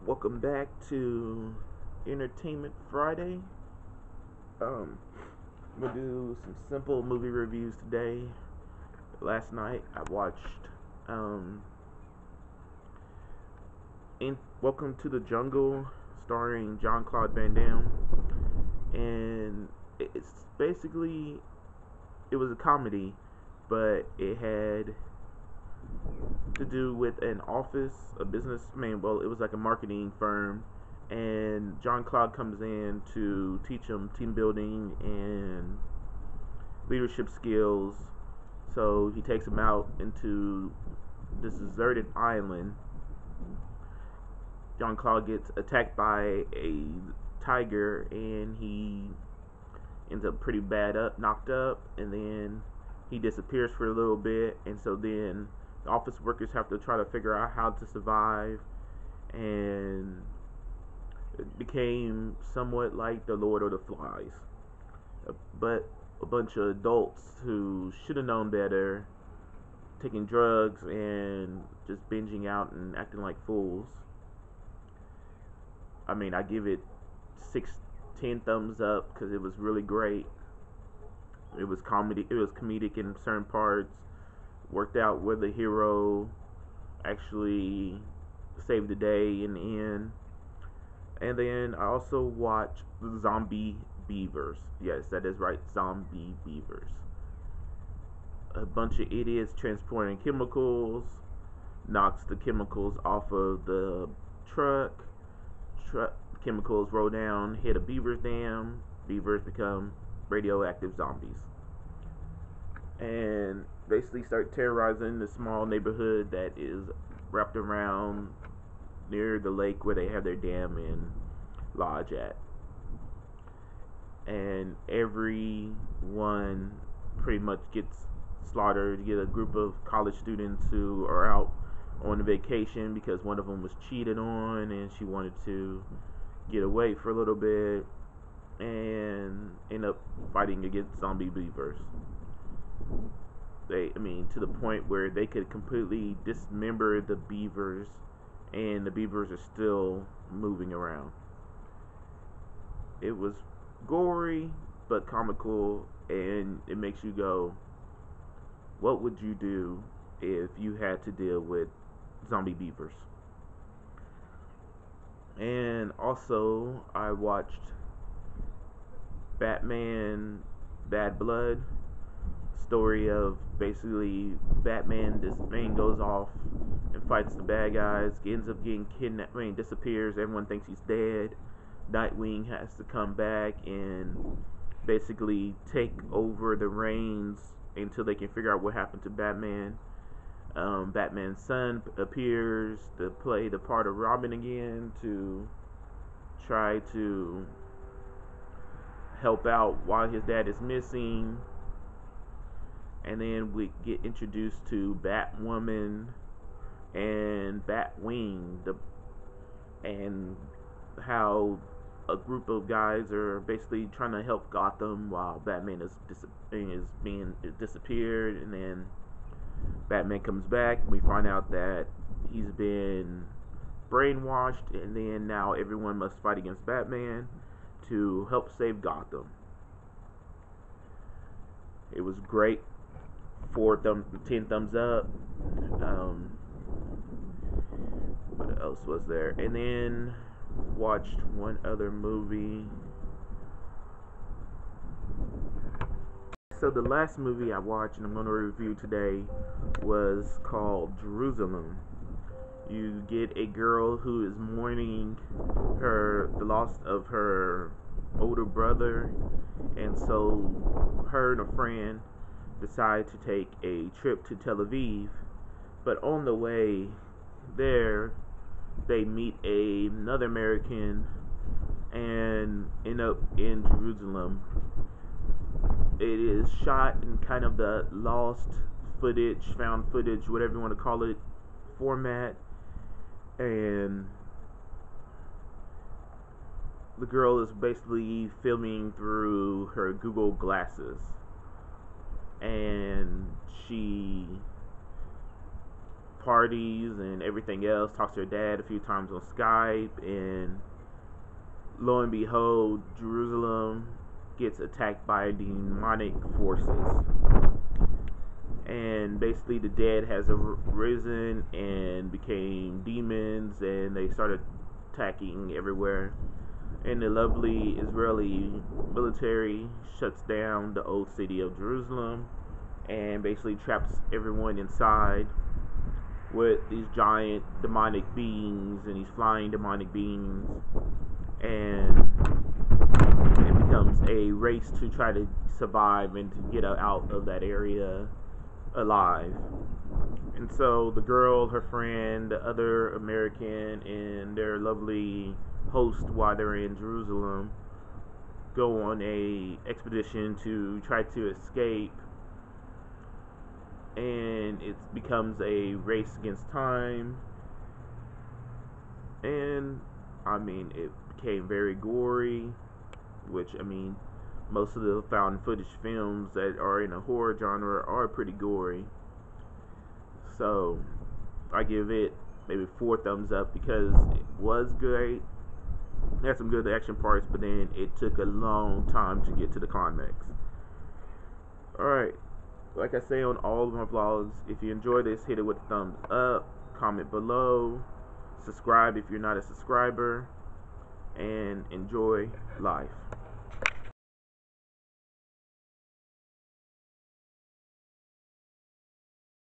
Welcome back to Entertainment Friday. We'll do some simple movie reviews today. Last night I watched Welcome to the Jungle, starring Jean-Claude Van Damme, and it's basically it was a comedy, but it had to do with an office, a business. Well, it was like a marketing firm, and John Claude comes in to teach him team building and leadership skills. So he takes him out into this deserted island. John Claude gets attacked by a tiger, and he ends up pretty bad up, knocked up, and then he disappears for a little bit, and so then the office workers have to try to figure out how to survive, and it became somewhat like the Lord of the Flies, but a bunch of adults who should have known better, taking drugs and just binging out and acting like fools. I give it 10 thumbs up because it was really great. It was comedy. It was comedic in certain parts. Worked out where the hero actually saved the day in the end. And then I also watched the Zombeavers. Yes, that is right, Zombeavers. A bunch of idiots transporting chemicals, knocks the chemicals off of the truck. Chemicals roll down, hit a beaver's dam. Beavers become radioactive zombies, and basically start terrorizing the small neighborhood that is wrapped around near the lake where they have their dam and lodge at. And everyone pretty much gets slaughtered. You get a group of college students who are out on a vacation because one of them was cheated on and she wanted to get away for a little bit, and end up fighting against zombie beavers. To the point where they could completely dismember the beavers, and the beavers are still moving around. It was gory but comical, and it makes you go, what would you do if you had to deal with zombie beavers? And also, I watched Batman Bad Blood. Story of basically Batman. This man goes off and fights the bad guys, ends up getting kidnapped, disappears. Everyone thinks he's dead. Nightwing has to come back and basically take over the reins until they can figure out what happened to Batman. Batman's son appears to play the part of Robin again, to try to help out while his dad is missing. And then we get introduced to Batwoman and Batwing, and how a group of guys are basically trying to help Gotham while Batman is being disappeared. And then Batman comes back, and we find out that he's been brainwashed, and then now everyone must fight against Batman to help save Gotham. It was great. 10 thumbs up. What else was there? And then watched one other movie. So the last movie I watched, and I'm going to review today, was called Jeruzleam. You get a girl who is mourning the loss of her older brother, and so her and a friend decide to take a trip to Tel Aviv. But on the way there, they meet another American and end up in Jerusalem. It is shot in kind of the lost footage, found footage, whatever you want to call it, format. And the girl is basically filming through her Google glasses, and she parties and everything else, talks to her dad a few times on Skype, and lo and behold, Jerusalem gets attacked by demonic forces. And basically the dead has arisen and became demons, and they started attacking everywhere. And the lovely Israeli military shuts down the old city of Jerusalem and basically traps everyone inside with these giant demonic beings and these flying demonic beings. And it becomes a race to try to survive and to get out of that area alive. And so the girl, her friend, the other American, and their lovely host while they're in Jerusalem go on a expedition to try to escape, and it becomes a race against time. And I mean, it became very gory, which, I mean, most of the found footage films that are in a horror genre are pretty gory. So I give it maybe 4 thumbs up because it was great. It had some good action parts, but then it took a long time to get to the climax. Alright, like I say on all of my vlogs, if you enjoy this, hit it with a thumbs up, comment below, subscribe if you're not a subscriber, and enjoy life.